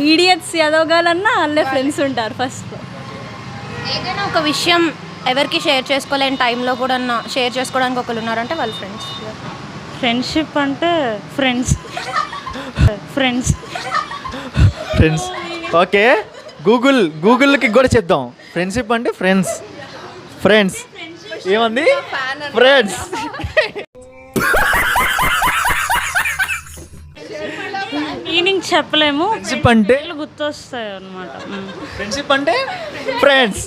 Idiots చదవగాలన్నా వాళ్ళే friends ఉంటారు first. ఏదైనా ఒక విషయం ఎవరికి షేర్ చేసుకోలేని టైంలో కూడా షేర్ చేసుకోవడానికి ఒకరు ఉన్నారంటే వాళ్ళు ఫ్రెండ్స్. ఫ్రెండ్షిప్ అంటే ఫ్రెండ్స్ ఫ్రెండ్స్ ఫ్రెండ్స్. ఓకే, గూగుల్కి కూడా చెప్దాం. ఫ్రెండ్షిప్ అంటే ఫ్రెండ్స్. ఏమంది? ఫ్రెండ్స్. మీనింగ్ చెప్పలేము, ఫ్రెండ్షిప్ అంటే గుర్తొస్తాయి అనమాట. ఫ్రెండ్షిప్ అంటే ఫ్రెండ్స్.